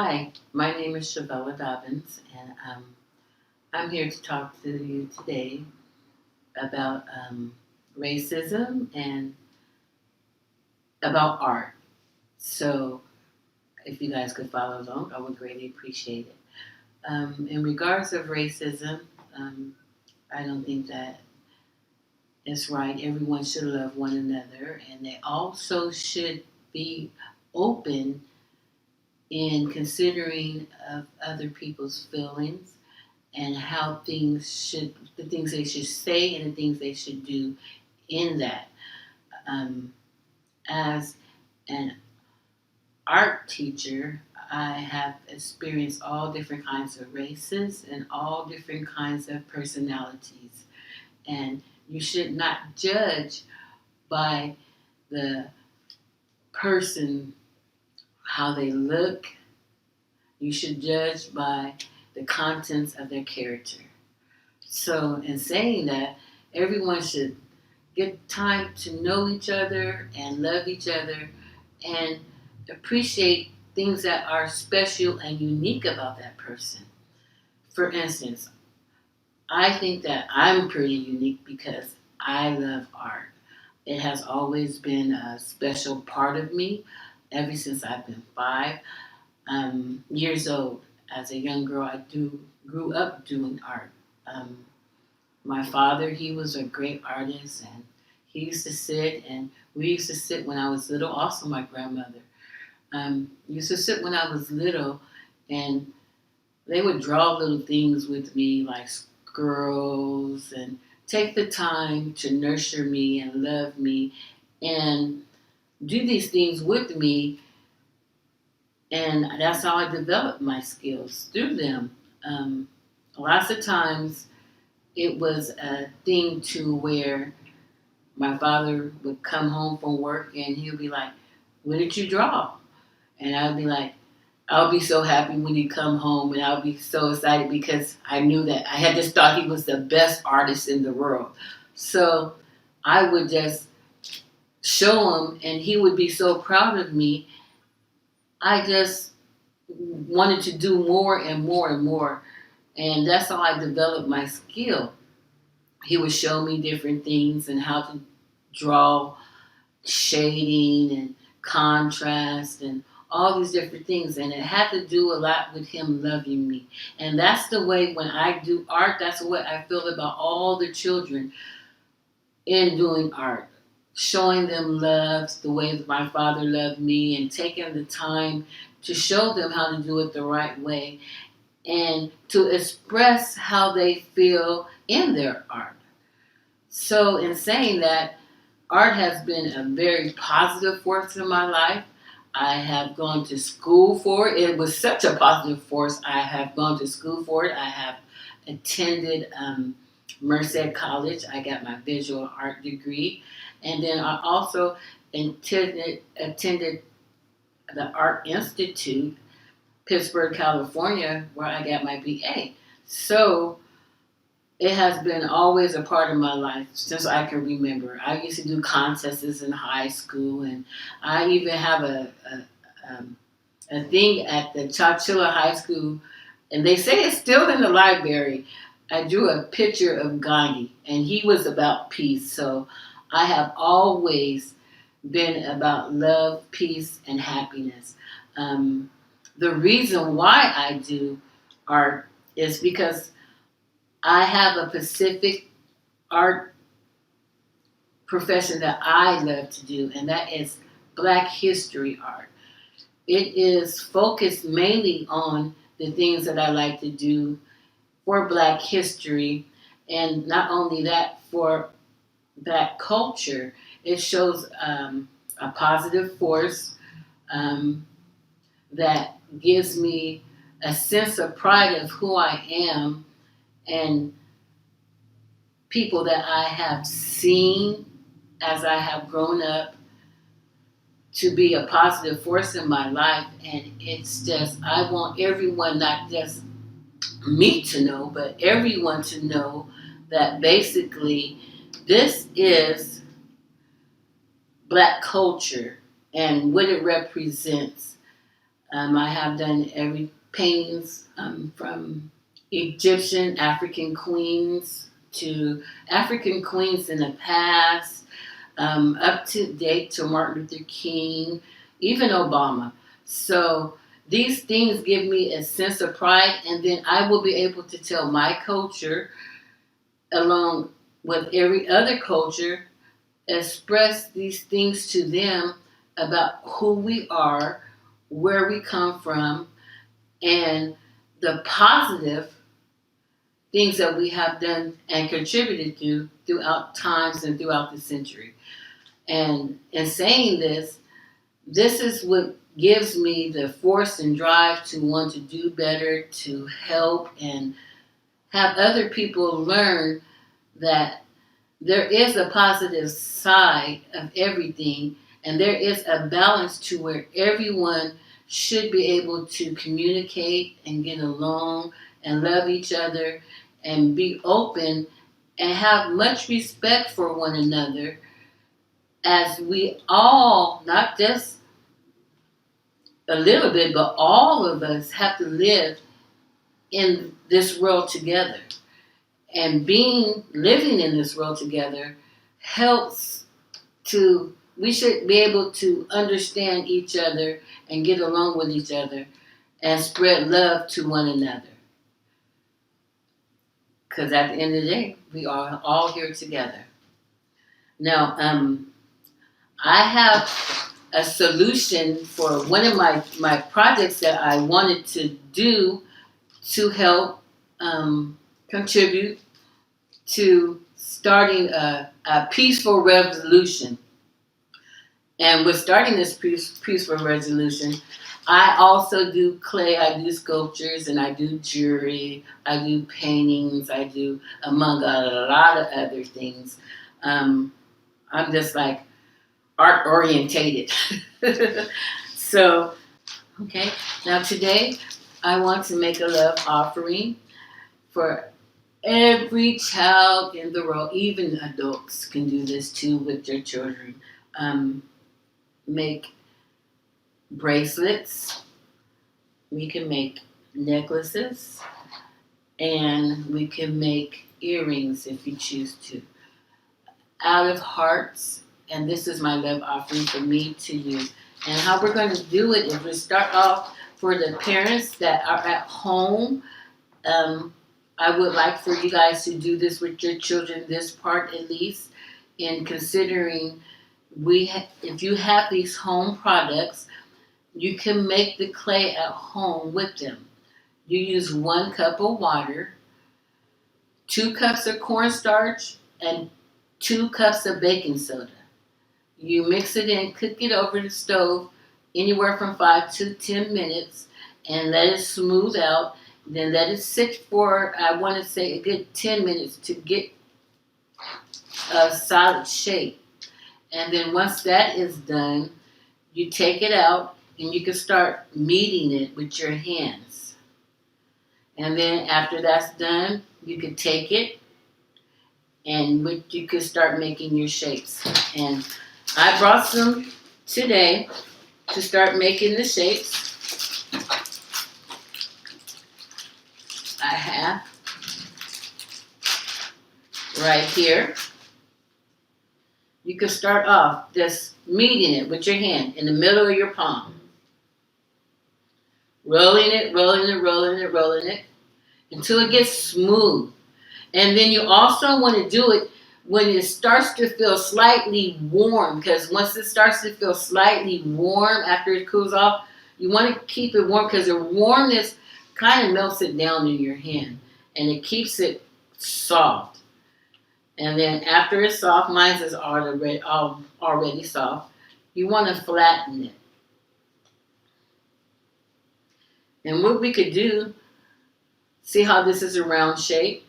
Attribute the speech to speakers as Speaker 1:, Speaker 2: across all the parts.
Speaker 1: Hi, my name is Chavella Dobbins, and I'm here to talk to you today about racism and about art. So, if you guys could follow along, I would greatly appreciate it. In regards of racism, um, I don't think that it's right. Everyone should love one another, and they also should be open in considering of other people's feelings and how the things they should say and the things they should do in that. Um, as an art teacher, I have experienced all different kinds of races and all different kinds of personalities. And you should not judge by the person how they look. You should judge by the contents of their character. So, in saying that, everyone should get time to know each other and love each other and appreciate things that are special and unique about that person. For instance, I think that I'm pretty unique because I love art. It has always been a special part of me ever since I've been 5 years old. As a young girl, grew up doing art. Um, My father, he was a great artist, and we used to sit when I was little. Also, my grandmother used to sit when I was little, and they would draw little things with me, like squirrels, and take the time to nurture me and love me, and do these things with me, and that's how I developed my skills through them. Um, Lots of times, it was a thing to where my father would come home from work and he'll be like, "What did you draw?" And I'd be like, I'll be so happy when he come home, and I'll be so excited because I knew that I had just thought he was the best artist in the world. So I would just show him, and he would be so proud of me. I just wanted to do more and more and more, and that's how I developed my skill. He would show me different things and how to draw shading and contrast and all these different things, and it had to do a lot with him loving me. And that's the way when I do art, that's what I feel about all the children in doing art, showing them love the way that my father loved me, and taking the time to show them how to do it the right way and to express how they feel in their art. So in saying that, art has been a very positive force in my life. I have gone to school for it. It was such a positive force. I have gone to school for it. I have attended Merced College. I got my visual art degree. And then I also attended the Art Institute, Pittsburgh, California, where I got my BA. So it has been always a part of my life since I can remember. I used to do contests in high school, and I even have a thing at the Chowchilla High School, and they say it's still in the library. I drew a picture of Gandhi, and he was about peace. So I have always been about love, peace, and happiness. The reason why I do art is because I have a specific art profession that I love to do, and that is Black history art. It is focused mainly on the things that I like to do for Black history, and not only that, for Black culture. It shows a positive force um, that gives me a sense of pride of who I am and people that I have seen as I have grown up to be a positive force in my life. And it's just, I want everyone, not just me to know, but everyone to know that basically this is Black culture and what it represents. I have done every paintings from Egyptian African queens to African queens in the past, up to date to Martin Luther King, even Obama. So these things give me a sense of pride, and then I will be able to tell my culture along with every other culture, express these things to them about who we are, where we come from, and the positive things that we have done and contributed to throughout times and throughout the century. And in saying this, this is what gives me the force and drive to want to do better, to help and have other people learn that there is a positive side of everything, and there is a balance to where everyone should be able to communicate and get along and love each other and be open and have much respect for one another, as we all, not just a little bit, but all of us have to live in this world together. And living in this world together helps to, we should be able to understand each other and get along with each other and spread love to one another. Because at the end of the day, we are all here together. Now, I have a solution for one of my projects that I wanted to do to help contribute to starting a peaceful resolution. And with starting this peaceful resolution, I also do clay, I do sculptures, and I do jewelry, I do paintings, I do, among a lot of other things. I'm just like art orientated. So, okay, now today I want to make a love offering for every child in the world. Even adults can do this too with their children. Make bracelets, we can make necklaces, and we can make earrings if you choose to, out of hearts. And this is my love offering for me to you. And how we're going to do it is we start off for the parents that are at home. I would like for you guys to do this with your children, this part at least, in considering if you have these home products, you can make the clay at home with them. You use 1 cup of water, 2 cups of cornstarch, and 2 cups of baking soda. You mix it in, cook it over the stove anywhere from 5 to 10 minutes, and let it smooth out. Then let it sit for, I want to say, a good 10 minutes to get a solid shape. And then once that is done, you take it out and you can start kneading it with your hands. And then after that's done, you can take it and you can start making your shapes. And I brought some today to start making the shapes. I have right here. You can start off just kneading it with your hand in the middle of your palm. Rolling it, rolling it, rolling it, rolling it until it gets smooth. And then you also want to do it when it starts to feel slightly warm, because once it starts to feel slightly warm after it cools off, you want to keep it warm because the warmness kind of melts it down in your hand and it keeps it soft. And then after it's soft, mine is already soft, you want to flatten it. And what we could do, see how this is a round shape?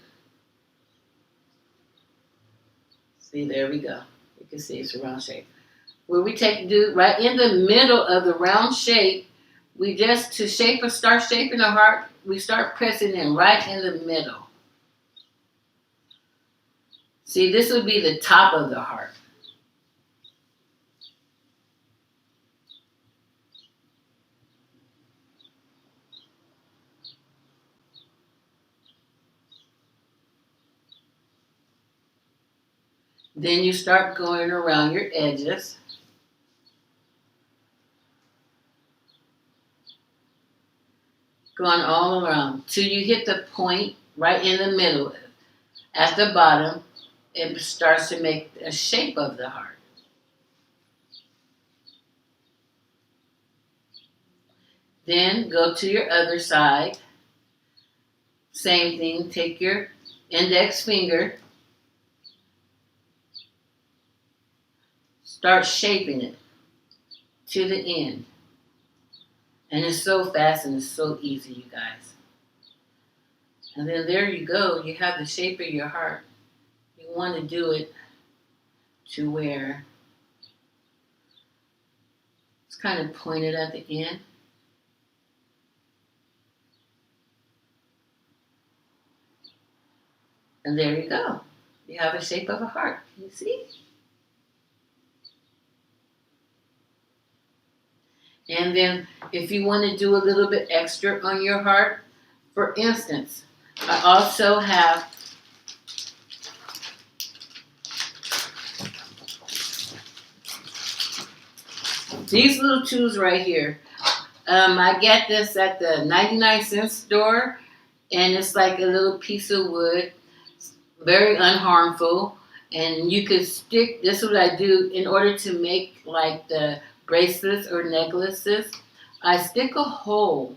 Speaker 1: See, there we go. You can see it's a round shape. What we do right in the middle of the round shape, we just, start shaping a heart, we start pressing in right in the middle. See, this would be the top of the heart. Then you start going around your edges. Going all around till you hit the point right in the middle. At the bottom, it starts to make a shape of the heart. Then go to your other side. Same thing, take your index finger, start shaping it to the end. And it's so fast and it's so easy, you guys. And then there you go, you have the shape of your heart. You want to do it to where it's kind of pointed at the end. And there you go. You have a shape of a heart. Can you see? And then if you want to do a little bit extra on your heart, for instance, I also have these little tools right here. I get this at the 99-cent store, and it's like a little piece of wood, very unharmful. And you could stick, this is what I do in order to make like the bracelets or necklaces. I stick a hole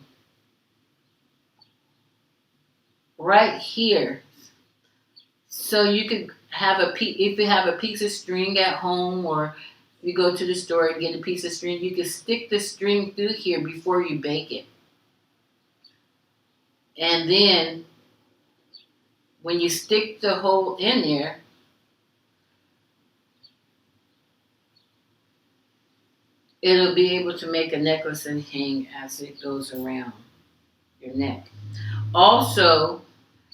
Speaker 1: right here. So you could have if you have a piece of string at home, or you go to the store and get a piece of string, you can stick the string through here before you bake it. And then when you stick the hole in there, it'll be able to make a necklace and hang as it goes around your neck. Also,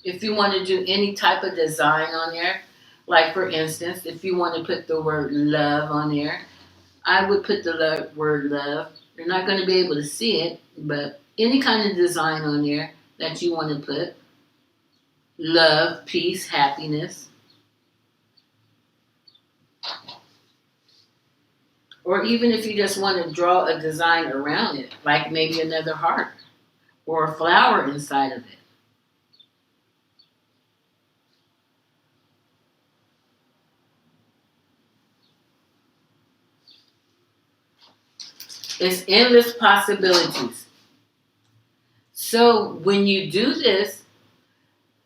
Speaker 1: if you want to do any type of design on there, like for instance, if you want to put the word love on there, I would put the word love. You're not going to be able to see it, but any kind of design on there that you want to put. Love, peace, happiness. Or even if you just want to draw a design around it, like maybe another heart or a flower inside of it. It's endless possibilities. So when you do this,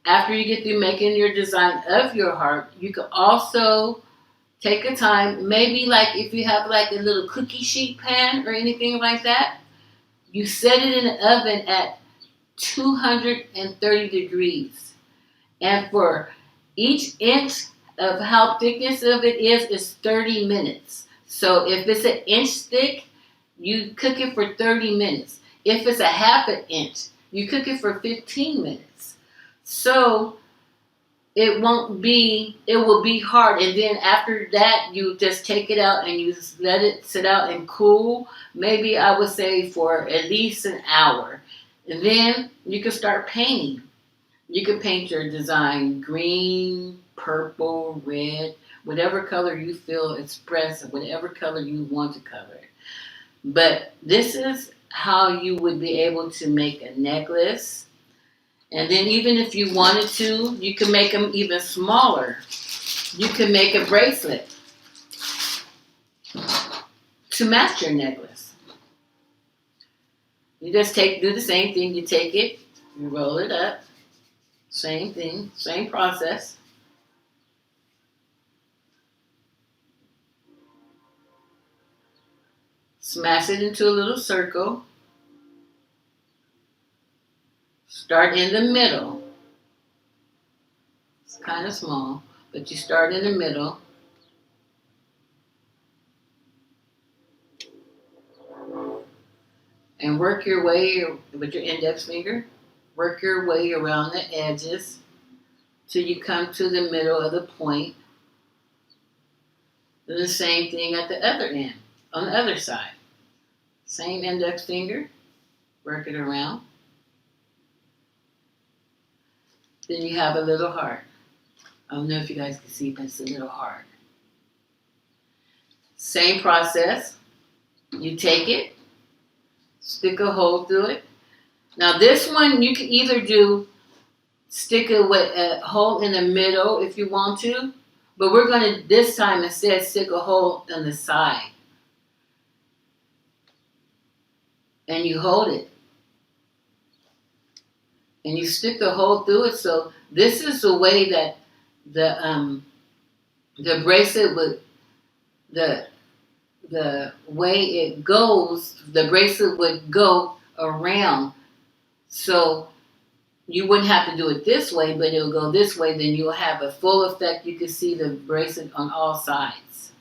Speaker 1: after you get through making your design of your heart, you can also take a time, maybe like if you have like a little cookie sheet pan or anything like that, you set it in the oven at 230 degrees. And for each inch of how thickness of it is 30 minutes. So if it's an inch thick, you cook it for 30 minutes. If it's a half an inch, you cook it for 15 minutes. So it will be hard. And then after that, you just take it out and you let it sit out and cool. Maybe I would say for at least an hour. And then you can start painting. You can paint your design green, purple, red, whatever color you feel express, whatever color you want to color it. But this is how you would be able to make a necklace. And then even if you wanted to, you can make them even smaller. You can make a bracelet to match your necklace. You just do the same thing. You take it, you roll it up. Same thing, same process. Smash it into a little circle. Start in the middle. It's kind of small, but you start in the middle. And work your way with your index finger. Work your way around the edges till you come to the middle of the point. Do the same thing at the other end, on the other side. Same index finger, work it around. Then you have a little heart. I don't know if you guys can see, but it's a little heart. Same process. You take it, stick a hole through it. Now this one you can either do stick a hole in the middle if you want to, but we're going to this time instead stick a hole in the side. And you hold it. And you stick the hole through it. So this is the way that the bracelet would the way it goes, the bracelet would go around. So you wouldn't have to do it this way, but it'll go this way. Then you'll have a full effect. You can see the bracelet on all sides.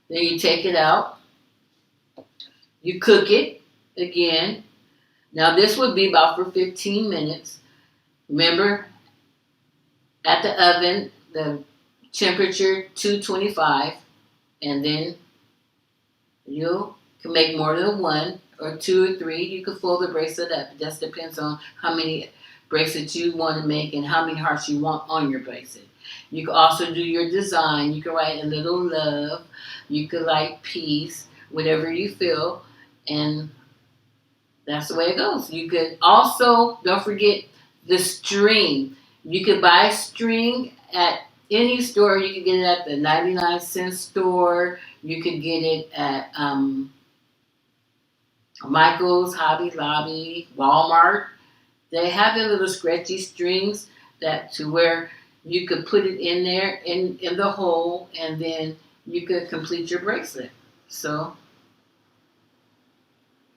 Speaker 1: Then you take it out. You cook it again. Now this would be about for 15 minutes. Remember, at the oven, the temperature 225, and then you can make more than one or two or three. You can fold the bracelet up. It just depends on how many bracelets you want to make and how many hearts you want on your bracelet. You can also do your design. You can write a little love. You could write peace, whatever you feel, and that's the way it goes. You could also, don't forget the string. You could buy string at any store. You could get it at the 99-cent store. You could get it at Michael's, Hobby Lobby, Walmart. They have the little stretchy strings that to where you could put it in there in the hole, and then you could complete your bracelet. So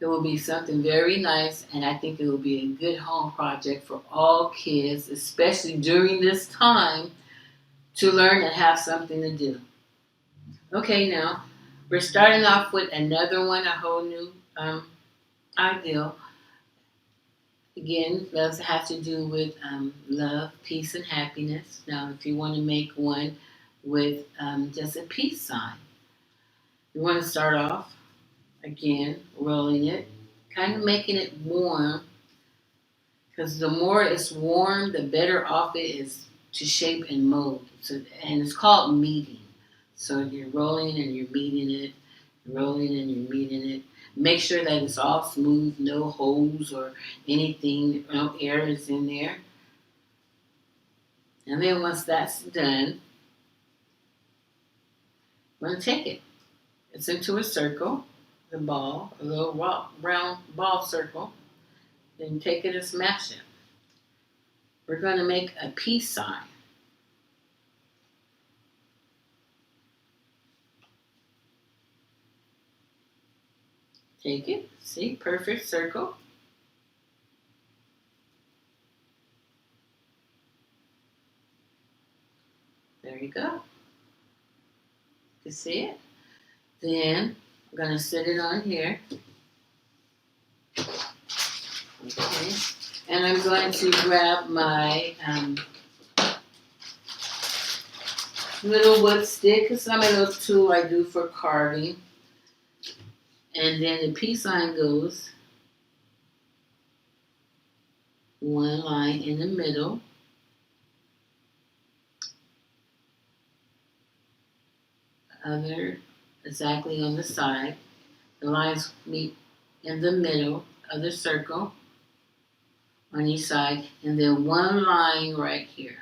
Speaker 1: it will be something very nice, and I think it will be a good home project for all kids, especially during this time, to learn and have something to do. Okay, now we're starting off with another one, a whole new ideal. Again, does have to do with love, peace, and happiness. Now, if you want to make one with just a peace sign, you want to start off, again, rolling it, kind of making it warm, because the more it's warm, the better off it is to shape and mold. So, and it's called meeting. So you're rolling and you're meeting it, rolling and you're meeting it. Make sure that it's all smooth, no holes or anything, no air is in there. And then once that's done, I'm going to take it. It's into a circle, the ball, a little round ball circle. Then take it and smash it. We're going to make a peace sign. Take it, see, perfect circle. There you go. You can see it. Then I'm going to set it on here. Okay. And I'm going to grab my little wood stick, because I'm a little tool I do for carving. And then the peace sign goes one line in the middle, other exactly on the side. The lines meet in the middle of the circle on each side, and then one line right here.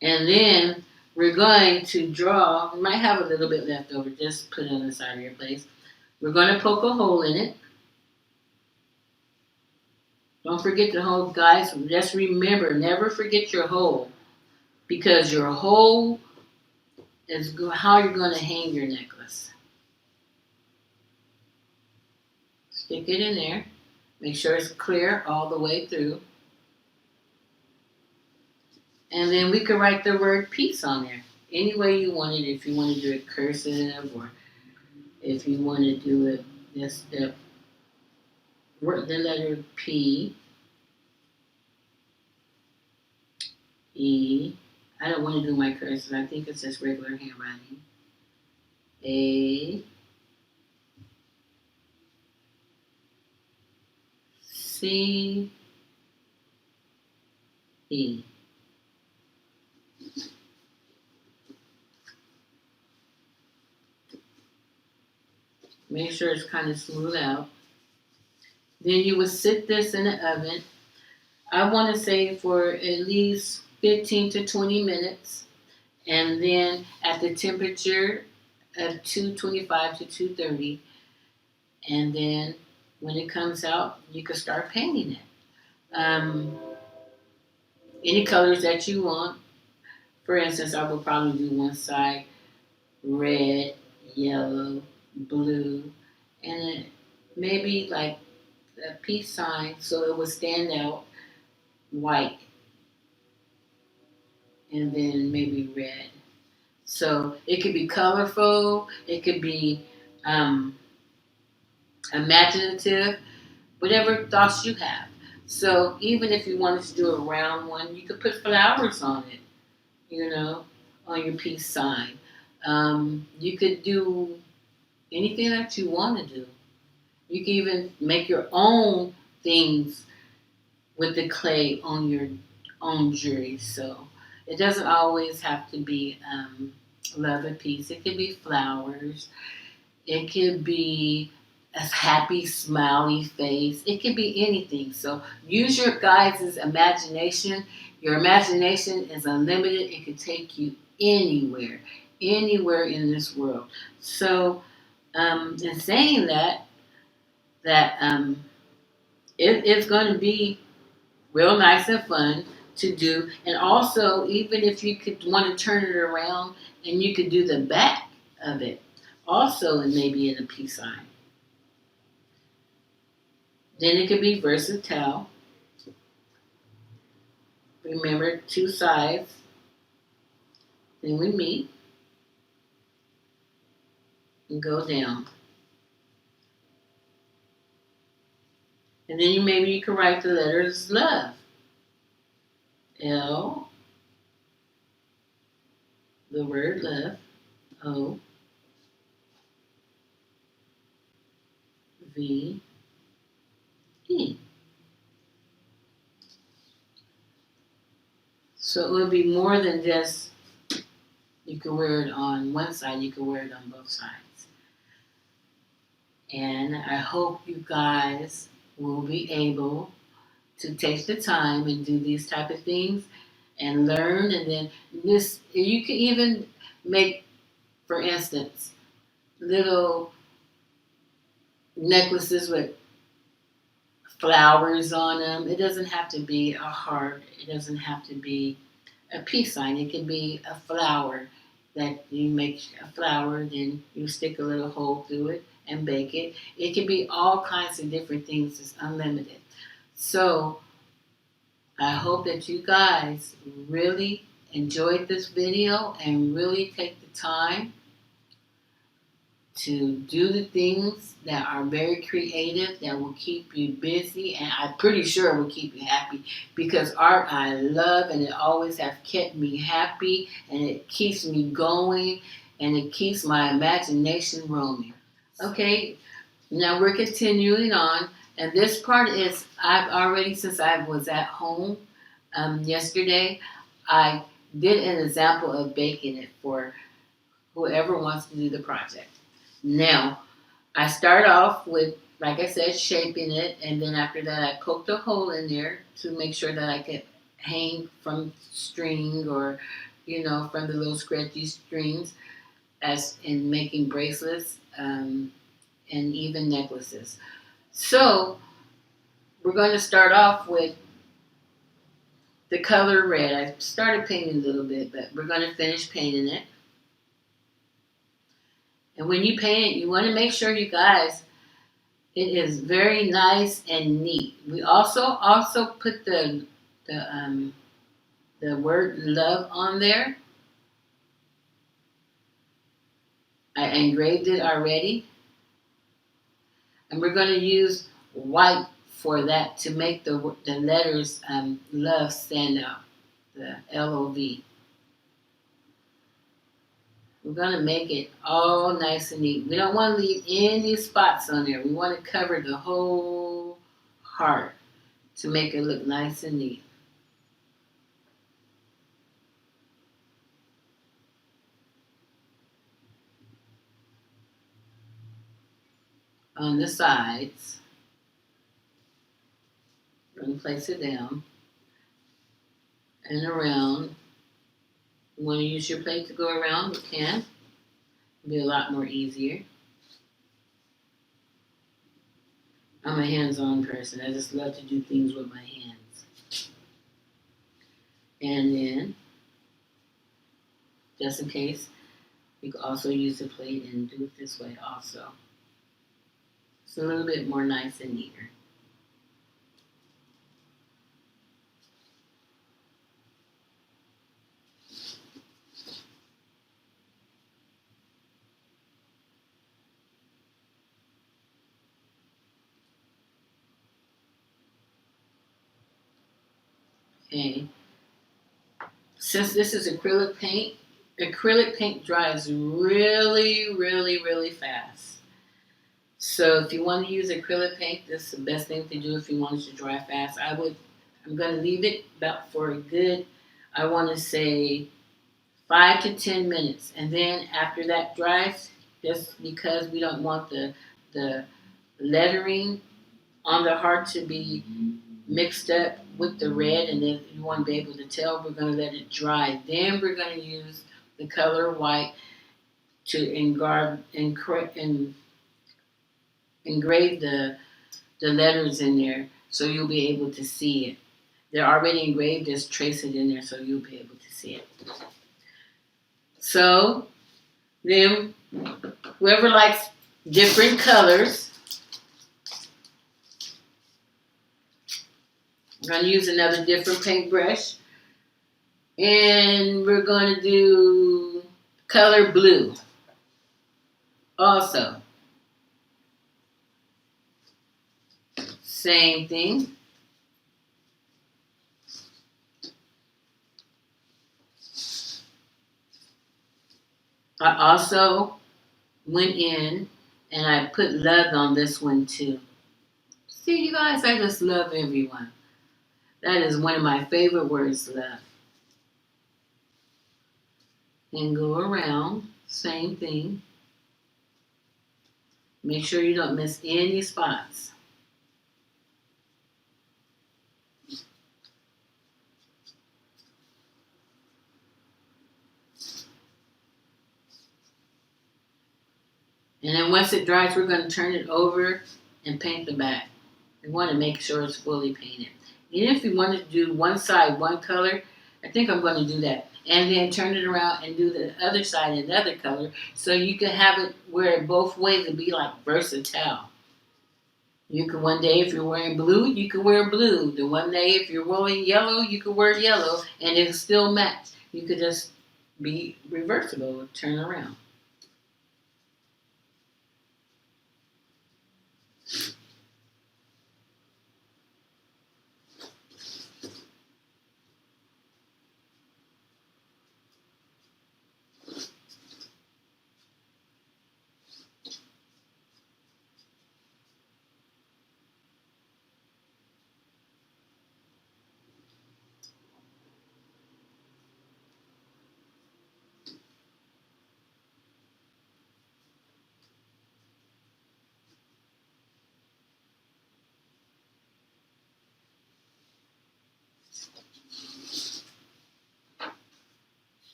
Speaker 1: And then we're going to draw, we might have a little bit left over, just put it on the side of your place. We're going to poke a hole in it. Don't forget the hole, guys. Just remember, never forget your hole, because your hole is how you're going to hang your necklace. Stick it in there. Make sure it's clear all the way through. And then we could write the word peace on there. Any way you want it. If you want to do it cursive, or if you want to do it just the letter P, E. I don't want to do my cursive. I think it's just regular handwriting. A, C, E. Make sure it's kind of smooth out. Then you would sit this in the oven. I want to say for at least 15 to 20 minutes. And then at the temperature of 225 to 230. And then when it comes out, you can start painting it. Any colors that you want. For instance, I would probably do one side red, yellow, blue, and maybe like a peace sign so it would stand out, white, and then maybe red. So it could be colorful, it could be imaginative, whatever thoughts you have. So even if you wanted to do a round one, you could put flowers on it, on your peace sign. You could do anything that you want to do. You can even make your own things with the clay on your own jewelry. So it doesn't always have to be love and peace. It could be flowers. It could be a happy, smiley face. It could be anything. So use your guys' imagination. Your imagination is unlimited. It can take you anywhere in this world. So, in saying that it's going to be real nice and fun to do. And also, even if you could want to turn it around and you could do the back of it, also, and maybe in a peace sign. Then it could be versatile. Remember, two sides. Then we meet and go down. And then maybe you can write the letters love. L, the word love. O, V, E. So it would be more than just you can wear it on one side, you can wear it on both sides. And I hope you guys will be able to take the time and do these type of things and learn. And then this, you can even make, for instance, little necklaces with flowers on them. It doesn't have to be a heart. It doesn't have to be a peace sign. It can be a flower that you make a flower, then you stick a little hole through it and bake it. It can be all kinds of different things. It's unlimited. So I hope that you guys really enjoyed this video and really take the time to do the things that are very creative, that will keep you busy, and I'm pretty sure it will keep you happy, because art I love, and it always has kept me happy, and it keeps me going, and it keeps my imagination roaming. Okay, now we're continuing on, and this part is, I've already, since I was at home yesterday, I did an example of baking it for whoever wants to do the project. Now, I start off with, like I said, shaping it, and then after that I poked a hole in there to make sure that I could hang from string, or, from the little scratchy strings, as in making bracelets and even necklaces. So, we're going to start off with the color red. I started painting a little bit, but we're going to finish painting it. And when you paint it, you want to make sure, you guys, it is very nice and neat. We also put the word love on there. I engraved it already. And we're going to use white for that to make the letters love stand out. The L-O-V. We're going to make it all nice and neat. We don't want to leave any spots on there. We want to cover the whole heart to make it look nice and neat. on the sides. We're going to place it down and around. You want to use your plate to go around, you can. It'll be a lot more easier. I'm a hands-on person. I just love to do things with my hands. And then, just in case, you can also use the plate and do it this way also. It's a little bit more nice and neater. Okay. Since this is acrylic paint dries really, really, really fast. So if you want to use acrylic paint, this is the best thing to do if you want it to dry fast. I'm going to leave it about for a good, I want to say 5 to 10 minutes. And then after that dries, just because we don't want the lettering on the heart to be mixed up with the red, and then you want to be able to tell, we're going to let it dry. Then we're going to use the color white to engrave the letters in there so you'll be able to see it. They're already engraved, just trace it in there so you'll be able to see it. So then whoever likes different colors, we're going to use another different paintbrush, and we're going to do color blue also. Same thing. I also went in and I put love on this one too. See, you guys, I just love everyone. That is one of my favorite words, love. And go around, same thing. Make sure you don't miss any spots. And then once it dries, we're going to turn it over and paint the back. We want to make sure it's fully painted. And if you want to do one side, one color, I think I'm going to do that. And then turn it around and do the other side another color, so you can have it wear it both ways and be like versatile. You can one day, if you're wearing blue, you can wear blue. The one day, if you're wearing yellow, you can wear yellow, and it'll still match. You could just be reversible, turn around.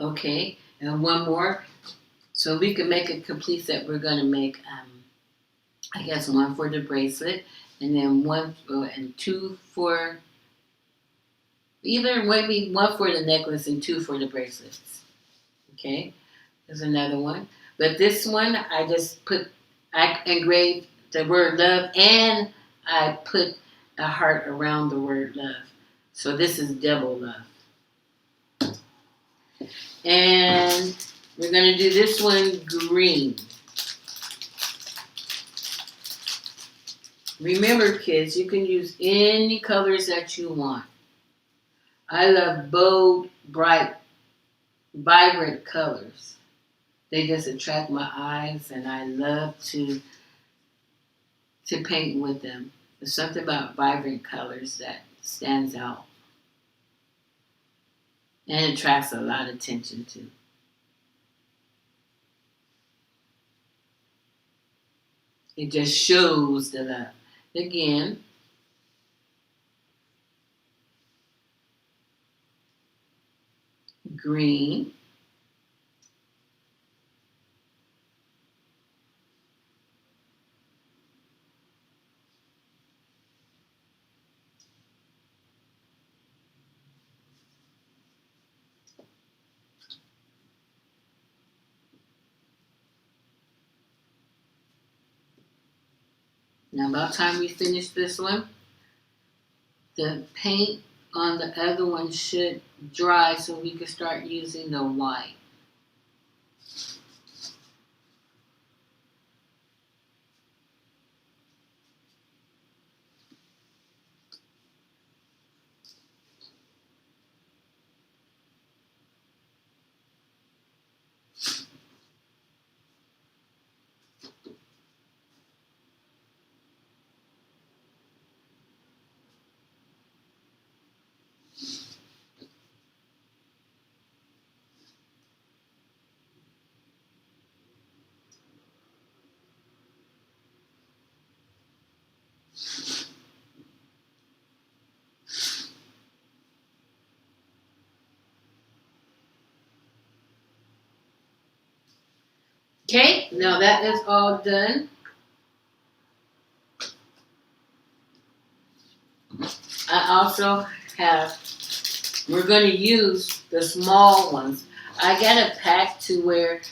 Speaker 1: Okay, and one more. So we can make a complete set. We're going to make, I guess, one for the bracelet, and then one and two for, either maybe one for the necklace and two for the bracelets. Okay, there's another one. But this one, I engraved the word love, and I put a heart around the word love. So this is double love. And we're going to do this one green. Remember, kids, you can use any colors that you want. I love bold, bright, vibrant colors. They just attract my eyes, and I love to paint with them. There's something about vibrant colors that stands out and attracts a lot of attention, too. It just shows the love. Again, green. Now, about time we finish this one, the paint on the other one should dry so we can start using the white. Okay, now that is all done. I also have, we're going to use the small ones. I got a pack to where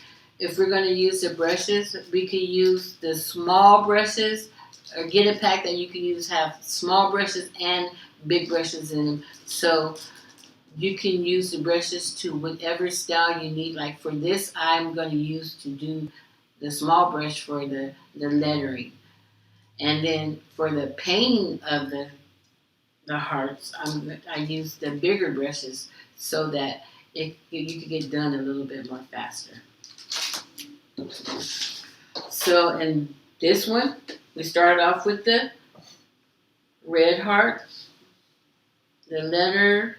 Speaker 1: if we're going to use the brushes, we can use the small brushes, or get a pack that you can use, have small brushes and big brushes in them. So you can use the brushes to whatever style you need. Like for this, I'm going to use to do the small brush for the lettering. And then for the painting of the hearts, I use the bigger brushes so that you can get done a little bit more faster. So in this one, we start off with the red heart, the letter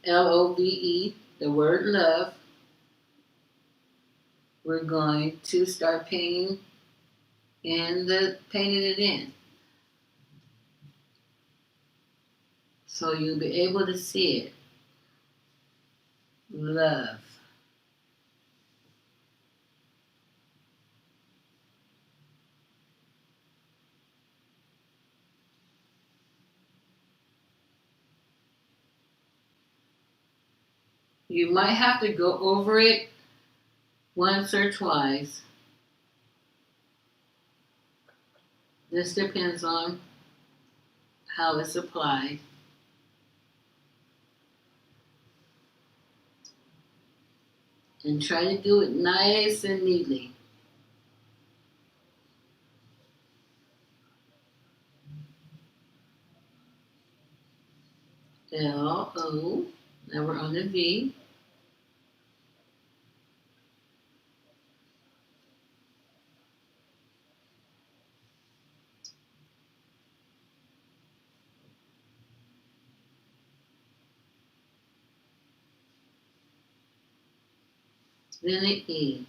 Speaker 1: Love, the word love. We're going to start painting it in. So you'll be able to see it. Love. You might have to go over it once or twice. This depends on how it's applied. And try to do it nice and neatly. L-O. Now we're on the V. Then the E.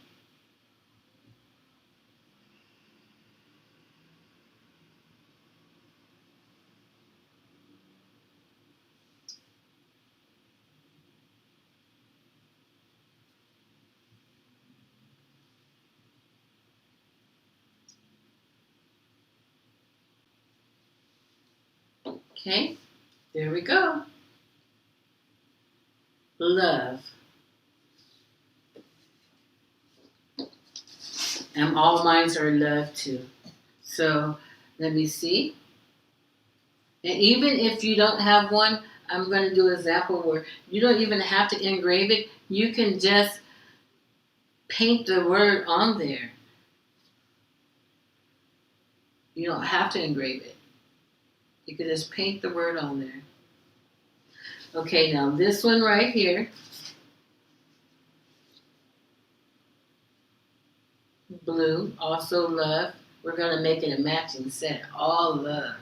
Speaker 1: Okay, there we go. Love. And all mines are love too. So let me see. And even if you don't have one, I'm going to do an example where you don't even have to engrave it. You can just paint the word on there. You don't have to engrave it. You can just paint the word on there. Okay, now this one right here, blue, also love. We're going to make it a matching set, all love.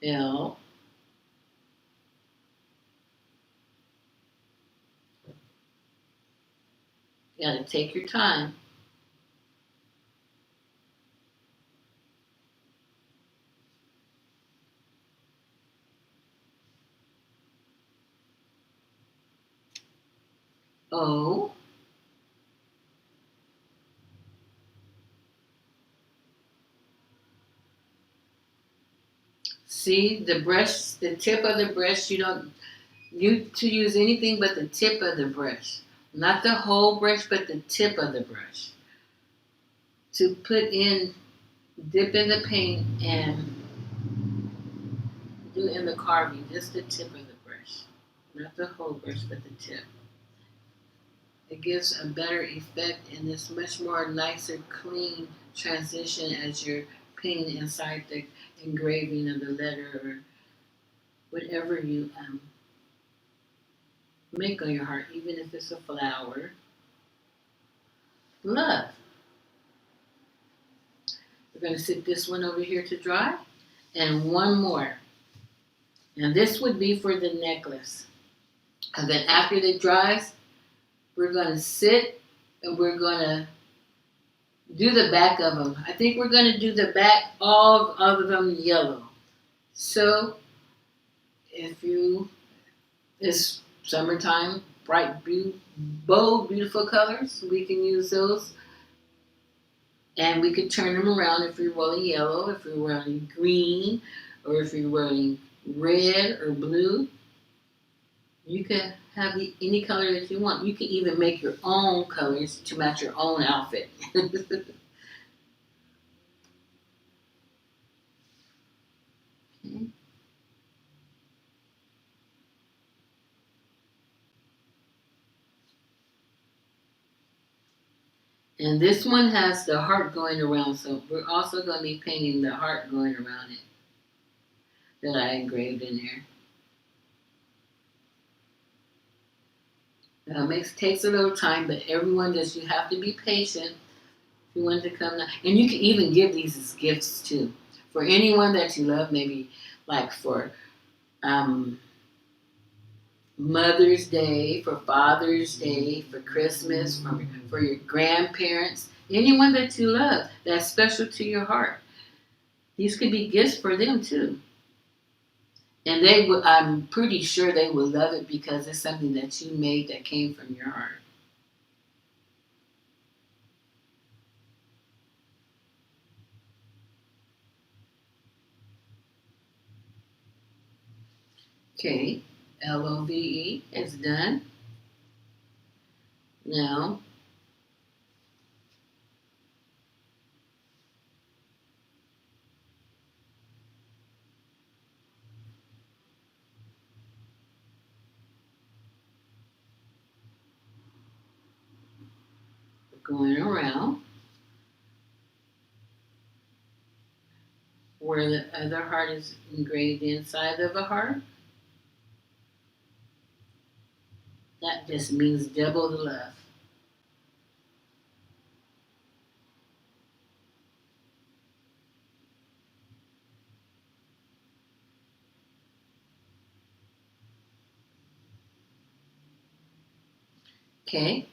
Speaker 1: L. You gotta take your time. O. See the brush, the tip of the brush. You don't to use anything but the tip of the brush, not the whole brush, but the tip of the brush. To put in, dip in the paint and do in the carving, just the tip of the brush, not the whole brush, but the tip. It gives a better effect and it's much more nicer, clean transition as you're painting inside the engraving of the letter or whatever you make on your heart, even if it's a flower. Love. We're going to sit this one over here to dry and one more. And this would be for the necklace. And then after it dries, we're going to sit and we're going to do the back of them. I think we're going to do the back, all of them yellow. So if it's summertime, bright, bold, beautiful colors, we can use those. And we could turn them around if you're wearing yellow, if you're wearing green, or if you're wearing red or blue. You can have any color that you want. You can even make your own colors to match your own outfit. Okay. And this one has the heart going around, so we're also going to be painting the heart going around it that I engraved in there. Takes a little time, but everyone does. You have to be patient if you want to come down. And you can even give these as gifts too. For anyone that you love, maybe like for Mother's Day, for Father's Day, for Christmas, for your grandparents, anyone that you love that's special to your heart. These could be gifts for them too. And I'm pretty sure they will love it because it's something that you made that came from your heart. Okay, LOVE is done. Now, going around where the other heart is engraved inside of a heart. That just means double the love. Okay,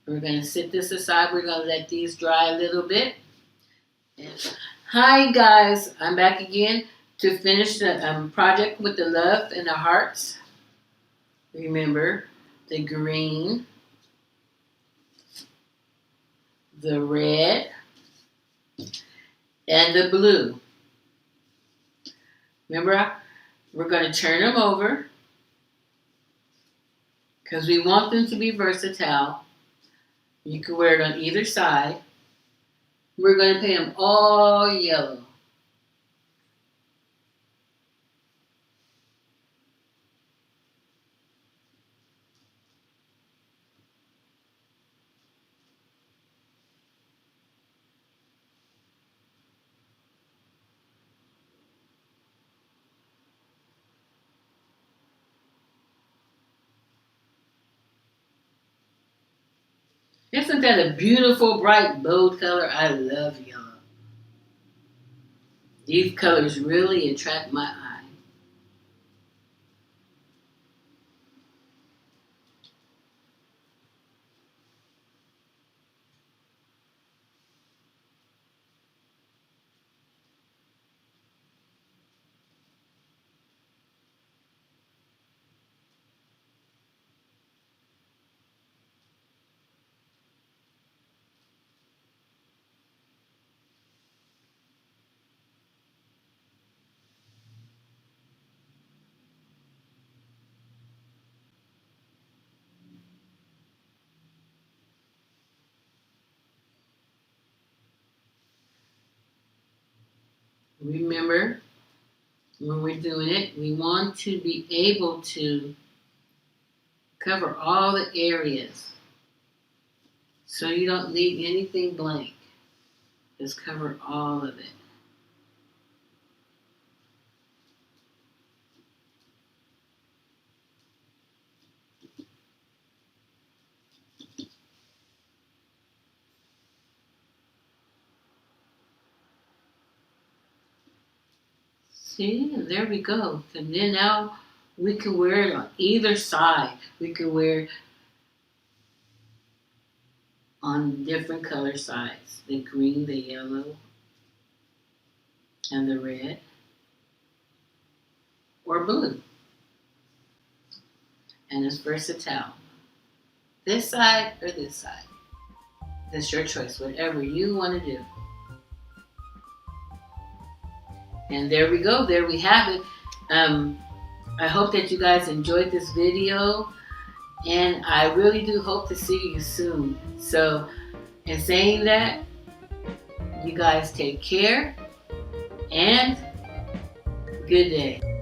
Speaker 1: we're going to sit this aside. We're going to let these dry a little bit. Hi guys, I'm back again to finish the project with the love and the hearts. Remember the green, the red, and the blue. Remember, we're going to turn them over because we want them to be versatile. You can wear it on either side. We're going to paint them all yellow. Isn't that a beautiful, bright, bold color? I love yellow. These colors really attract my eye. Remember, when we're doing it, we want to be able to cover all the areas so you don't leave anything blank. Just cover all of it. See, there we go. And then now we can wear it on either side. We can wear it on different color sides. The green, the yellow, and the red, or blue. And it's versatile. This side or this side. That's your choice, whatever you want to do. And there we go. There we have it. I hope that you guys enjoyed this video. And I really do hope to see you soon. So, in saying that, you guys take care. And good day.